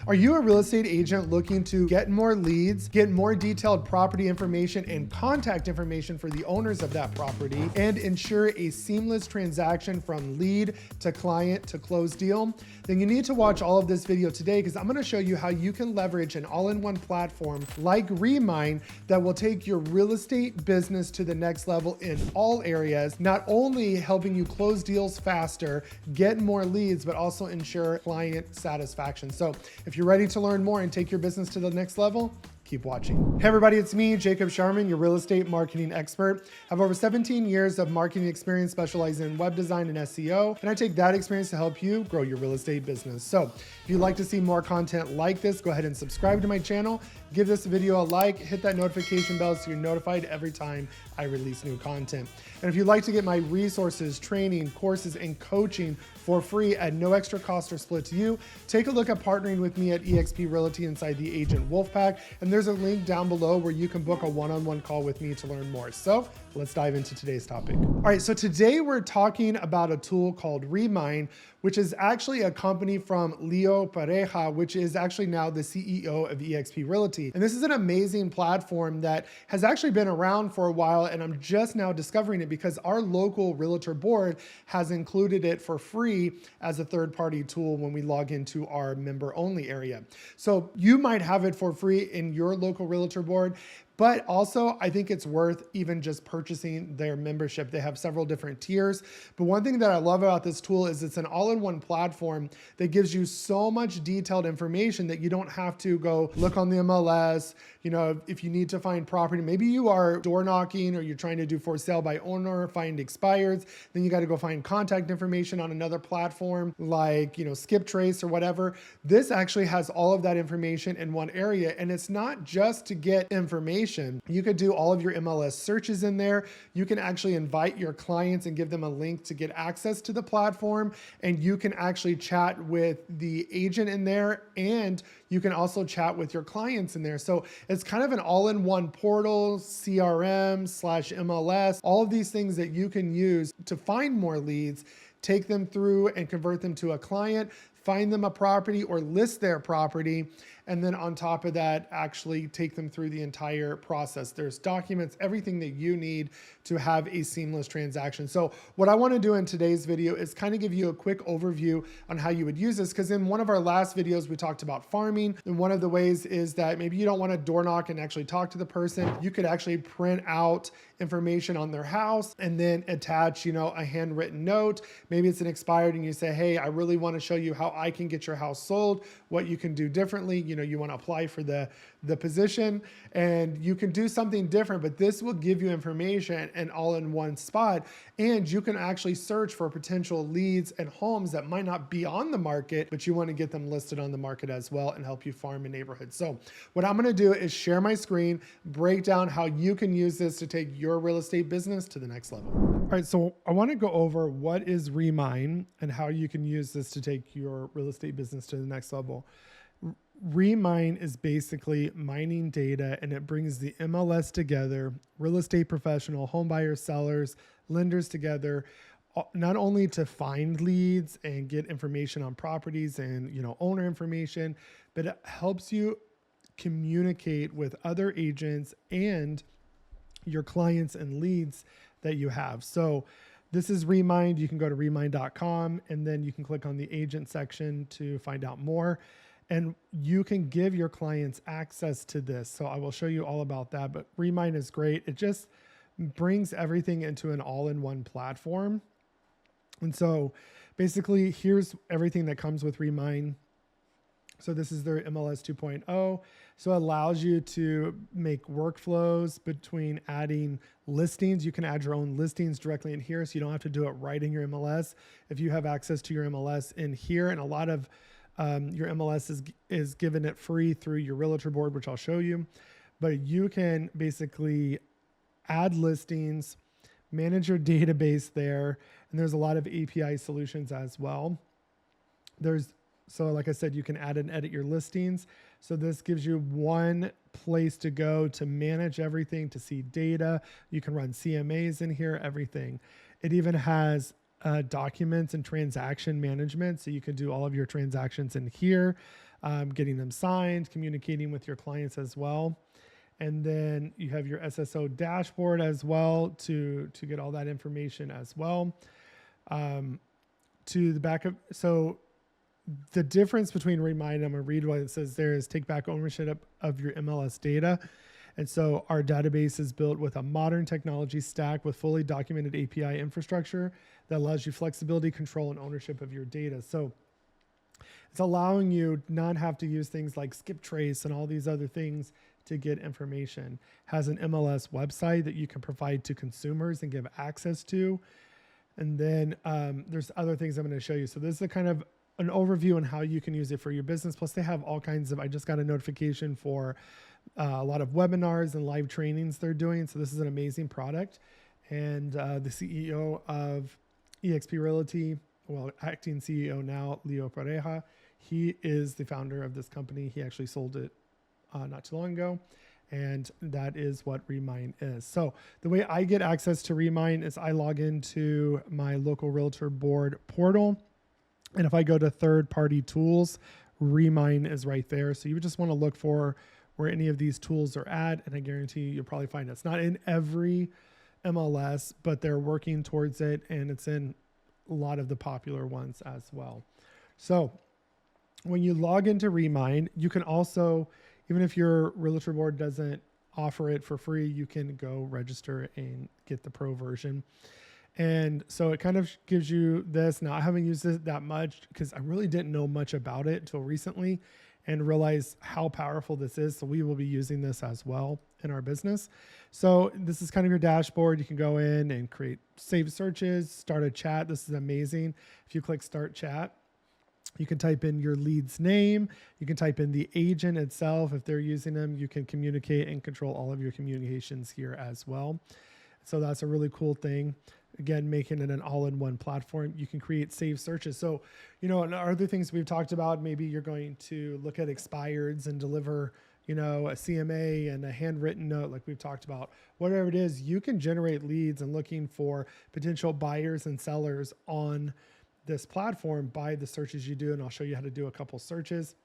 Are you a real estate agent looking to get more leads, get more detailed property information and contact information for the owners of that property, and ensure a seamless transaction from lead to client to close deal? Then you need to watch all of this video today, because I'm going to show you how you can leverage an all-in-one platform like Remine that will take your real estate business to the next level in all areas, not only helping you close deals faster, get more leads, but also ensure client satisfaction. So if you're ready to learn more and take your business to the next level, keep watching. Hey everybody, it's me, Jacob Shireman, your real estate marketing expert. I have over 17 years of marketing experience specializing in web design and SEO, and I take that experience to help you grow your real estate business. So if you'd like to see more content like this, go ahead and subscribe to my channel, give this video a like, hit that notification bell so you're notified every time I release new content. And if you'd like to get my resources, training, courses, and coaching for free at no extra cost or split to you, take a look at partnering with me at eXp Realty inside the Agent Wolfpack. And there's a link down below where you can book a one-on-one call with me to learn more. So let's dive into today's topic. All right, so today we're talking about a tool called Remine, which is actually a company from Leo Pareja, which is actually now the CEO of eXp Realty. And this is an amazing platform that has actually been around for a while, and I'm just now discovering it because our local realtor board has included it for free as a third-party tool when we log into our member-only area. So you might have it for free in your local realtor board, but also I think it's worth even just purchasing their membership. They have several different tiers. But one thing that I love about this tool is it's an all-in-one platform that gives you so much detailed information that you don't have to go look on the MLS. You know, if you need to find property, maybe you are door knocking or you're trying to do for sale by owner, find expireds, then you got to go find contact information on another platform like, Skip Trace or whatever. This actually has all of that information in one area, and it's not just to get information. You could do all of your MLS searches in there. You can actually invite your clients and give them a link to get access to the platform. And you can actually chat with the agent in there, and you can also chat with your clients in there. So it's kind of an all-in-one portal, CRM/MLS, all of these things that you can use to find more leads, take them through and convert them to a client, find them a property or list their property, and then on top of that, actually take them through the entire process. There's documents, everything that you need to have a seamless transaction. So what I want to do in today's video is kind of give you a quick overview on how you would use this, because in one of our last videos, we talked about farming. And one of the ways is that maybe you don't want to door knock and actually talk to the person. You could actually print out information on their house and then attach, a handwritten note. Maybe it's an expired and you say, hey, I really want to show you how I can get your house sold, what you can do differently. You want to apply for the position, and you can do something different, but this will give you information and all in one spot. And you can actually search for potential leads and homes that might not be on the market, but you want to get them listed on the market as well and help you farm a neighborhood. So what I'm going to do is share my screen, break down how you can use this to take your real estate business to the next level. All right, so I want to go over what is Remine and how you can use this to take your real estate business to the next level. Remine is basically mining data, and it brings the MLS together, real estate professional, home buyers, sellers, lenders together, not only to find leads and get information on properties and owner information, but it helps you communicate with other agents and your clients and leads that you have. So this is Remine. You can go to remine.com, and then you can click on the agent section to find out more. And you can give your clients access to this. So I will show you all about that, but Remine is great. It just brings everything into an all-in-one platform. And so basically here's everything that comes with Remine. So this is their MLS 2.0. So it allows you to make workflows between adding listings. You can add your own listings directly in here, so you don't have to do it right in your MLS. If you have access to your MLS in here, and a lot of your MLS is given it free through your realtor board, which I'll show you. But you can basically add listings, manage your database there, and there's a lot of API solutions as well. So like I said, you can add and edit your listings. So this gives you one place to go to manage everything, to see data. You can run CMAs in here, everything. It even has documents and transaction management. So you can do all of your transactions in here. getting them signed, communicating with your clients as well. And then you have your SSO dashboard as well to get all that information as well. To the back of, so the difference between Remine, I'm going to read what it says there, is take back ownership of your MLS data. And so our database is built with a modern technology stack with fully documented API infrastructure that allows you flexibility, control, and ownership of your data. So it's allowing you not have to use things like skip trace and all these other things to get information. Has an MLS website that you can provide to consumers and give access to. And then there's other things I'm going to show you. So this is a kind of an overview on how you can use it for your business. Plus they have all kinds of, I just got a notification for a lot of webinars and live trainings they're doing. So this is an amazing product. And the CEO of eXp Realty, well, acting CEO now, Leo Pareja, he is the founder of this company. He actually sold it not too long ago. And that is what Remine is. So the way I get access to Remine is I log into my local realtor board portal. And if I go to third-party tools, Remine is right there. So you just want to look for where any of these tools are at. And I guarantee you'll probably find it's not in every MLS, but they're working towards it. And it's in a lot of the popular ones as well. So when you log into Remine, you can also, even if your realtor board doesn't offer it for free, you can go register and get the pro version. And so it kind of gives you this. Now I haven't used it that much because I really didn't know much about it until recently and realized how powerful this is. So we will be using this as well in our business. So this is kind of your dashboard. You can go in and create save searches, start a chat. This is amazing. If you click start chat, you can type in your lead's name. You can type in the agent itself. If they're using them, you can communicate and control all of your communications here as well. So that's a really cool thing. Again, making it an all-in-one platform. You can create saved searches. So, you know, and other things we've talked about, maybe you're going to look at expireds and deliver, you know, a CMA and a handwritten note like we've talked about. Whatever it is, you can generate leads and looking for potential buyers and sellers on this platform by the searches you do. And I'll show you how to do a couple searches.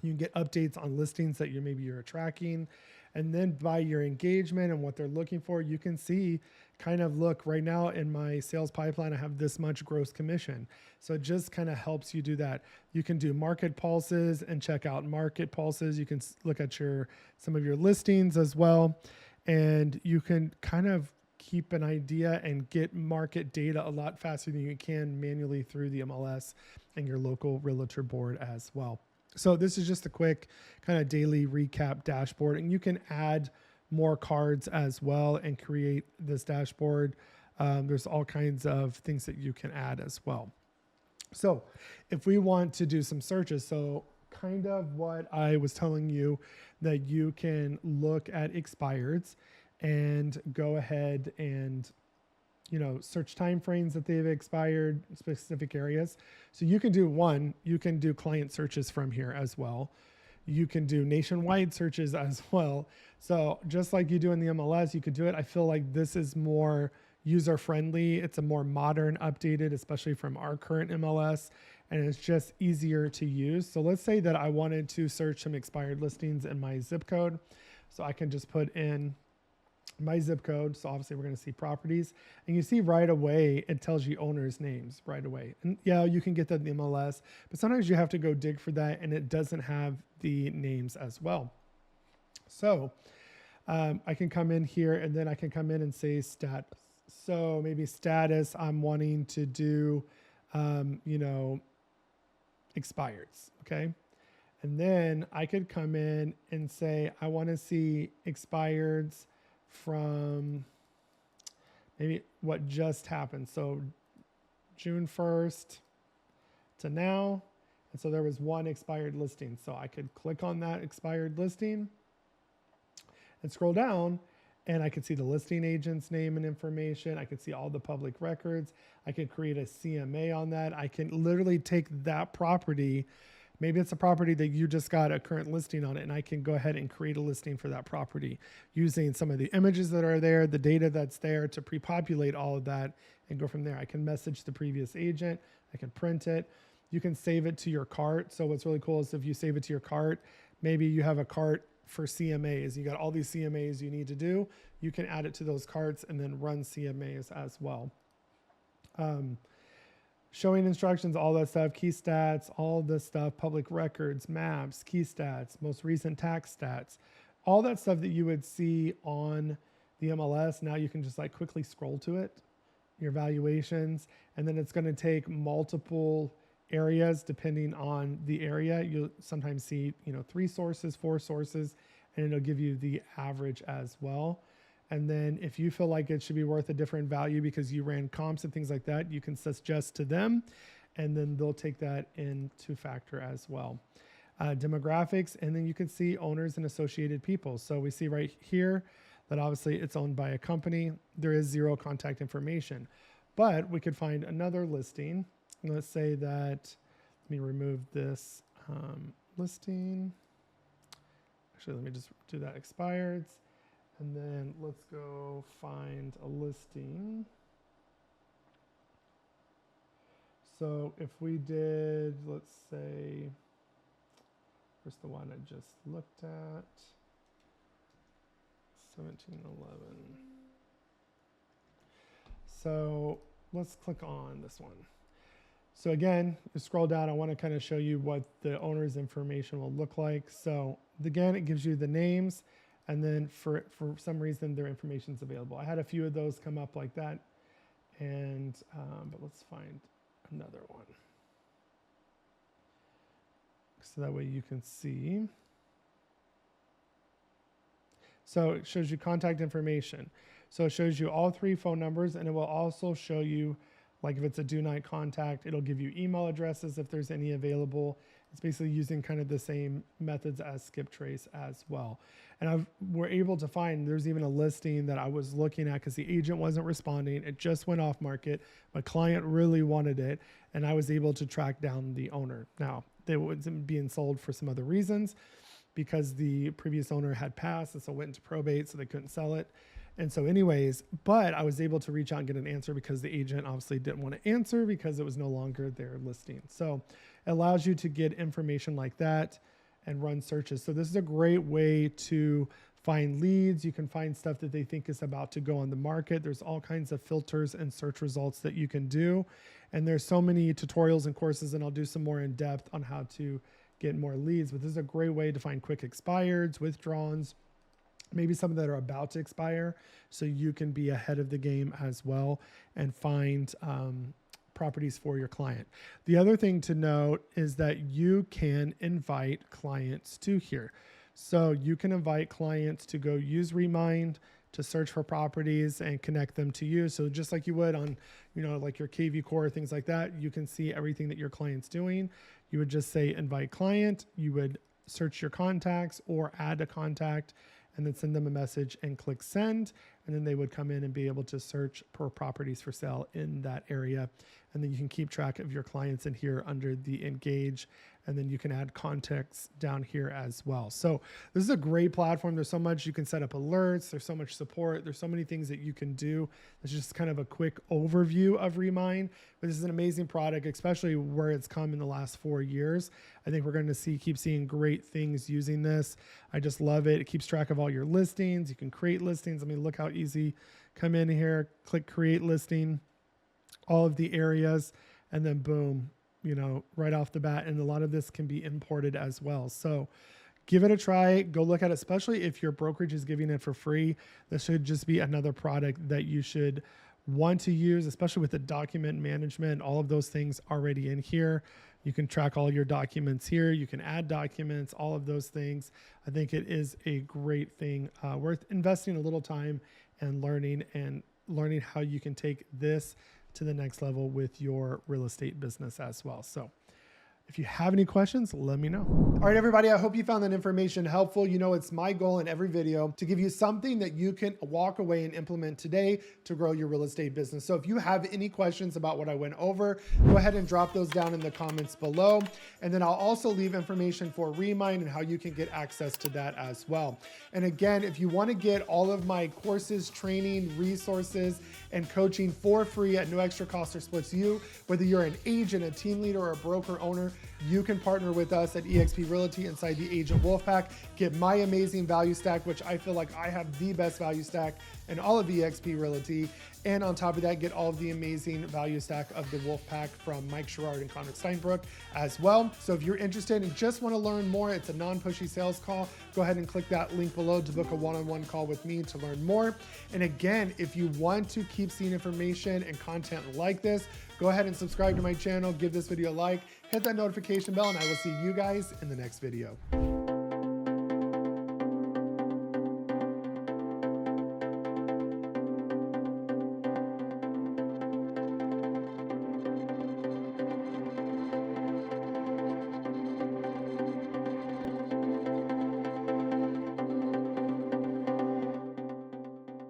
You can get updates on listings that maybe you're tracking. And then by your engagement and what they're looking for, you can see kind of look right now in my sales pipeline, I have this much gross commission. So it just kind of helps you do that. You can do market pulses and check out market pulses. You can look at some of your listings as well. And you can kind of keep an idea and get market data a lot faster than you can manually through the MLS and your local realtor board as well. So this is just a quick kind of daily recap dashboard, and you can add more cards as well and create this dashboard. There's all kinds of things that you can add as well. So if we want to do some searches, so kind of what I was telling you, that you can look at expireds and go ahead and, you know, search timeframes that they've expired, specific areas. So you can do client searches from here as well. You can do nationwide searches as well. So just like you do in the MLS, you could do it. I feel like this is more user-friendly. It's a more modern, updated, especially from our current MLS, and it's just easier to use. So let's say that I wanted to search some expired listings in my zip code. So I can just put in my zip code. So obviously we're going to see properties, and you see right away, it tells you owners' names right away. And yeah, you can get that in the MLS, but sometimes you have to go dig for that, and it doesn't have the names as well. So I can come in here, and then I can come in and say status. So maybe status, I'm wanting to do, you know, expireds. Okay. And then I could come in and say, I want to see expireds from maybe what just happened. So June 1st to now. And so there was one expired listing. So I could click on that expired listing and scroll down, and I could see the listing agent's name and information. I could see all the public records. I could create a CMA on that. I can literally take that property. Maybe it's a property that you just got a current listing on it, and I can go ahead and create a listing for that property using some of the images that are there, the data that's there to pre-populate all of that and go from there. I can message the previous agent. I can print it. You can save it to your cart. So what's really cool is if you save it to your cart, maybe you have a cart for CMAs. You got all these CMAs you need to do. You can add it to those carts and then run CMAs as well. Showing instructions, all that stuff, key stats, all this stuff, public records, maps, key stats, most recent tax stats, all that stuff that you would see on the MLS. Now you can just like quickly scroll to it, your valuations, and then it's going to take multiple areas depending on the area. You'll sometimes see, 3 sources, 4 sources, and it'll give you the average as well. And then if you feel like it should be worth a different value because you ran comps and things like that, you can suggest to them, and then they'll take that into factor as well. Demographics, and then you can see owners and associated people. So we see right here that obviously it's owned by a company. There is 0 contact information, but we could find another listing. Let's say that, let me remove this listing. Actually, let me just do that expired. And then let's go find a listing. So if we did, let's say, where's the one I just looked at? 1711. So let's click on this one. So again, you scroll down, I want to kind of show you what the owner's information will look like. So again, it gives you the names, and then for some reason, their information is available. I had a few of those come up like that, and but let's find another one. So that way you can see. So it shows you contact information. So it shows you all 3 phone numbers, and it will also show you, like if it's a do not contact, it'll give you email addresses if there's any available. It's basically using kind of the same methods as skip trace as well. And we're able to find, there's even a listing that I was looking at because the agent wasn't responding. It just went off market. My client really wanted it, and I was able to track down the owner. Now, they wasn't being sold for some other reasons because the previous owner had passed, and so went into probate, so they couldn't sell it. And so anyways, but I was able to reach out and get an answer because the agent obviously didn't want to answer because it was no longer their listing. So it allows you to get information like that and run searches. So this is a great way to find leads. You can find stuff that they think is about to go on the market. There's all kinds of filters and search results that you can do. And there's so many tutorials and courses, and I'll do some more in depth on how to get more leads. But this is a great way to find quick expireds, withdrawals, maybe some that are about to expire, so you can be ahead of the game as well and find properties for your client. The other thing to note is that you can invite clients to here. So you can invite clients to go use Remine to search for properties and connect them to you. So just like you would on, like your kvCORE, things like that, you can see everything that your client's doing. You would just say invite client. You would search your contacts or add a contact, and then send them a message and click send. And then they would come in and be able to search for properties for sale in that area. And then you can keep track of your clients in here under the engage. And then you can add contacts down here as well. So this is a great platform. There's so much you can set up alerts. There's so much support. There's so many things that you can do. It's just kind of a quick overview of Remine. But this is an amazing product, especially where it's come in the last 4 years. I think we're going to keep seeing great things using this. I just love it. It keeps track of all your listings. You can create listings. I mean, look how easy. Come in here, click create listing, all of the areas, and then boom, right off the bat. And a lot of this can be imported as well. So give it a try. Go look at it, especially if your brokerage is giving it for free. This should just be another product that you should want to use, especially with the document management, all of those things already in here. You can track all your documents here. You can add documents, all of those things. I think it is a great thing, worth investing a little time and learning how you can take this to the next level with your real estate business as well. So If you have any questions, let me know. All right, everybody, I hope you found that information helpful. You know, it's my goal in every video to give you something that you can walk away and implement today to grow your real estate business. So if you have any questions about what I went over, go ahead and drop those down in the comments below. And then I'll also leave information for Remine and how you can get access to that as well. And again, if you want to get all of my courses, training, resources, and coaching for free at no extra cost or splits you, whether you're an agent, a team leader, or a broker owner, you can partner with us at eXp Realty inside the Agent Wolfpack. Get my amazing value stack, which I feel like I have the best value stack in all of eXp Realty. And on top of that, get all of the amazing value stack of the Wolfpack from Mike Sherrard and Connor Steinbrook as well. So if you're interested and just want to learn more, it's a non-pushy sales call. Go ahead and click that link below to book a one-on-one call with me to learn more. And again, if you want to keep seeing information and content like this, go ahead and subscribe to my channel, give this video a like, hit that notification bell, and I will see you guys in the next video.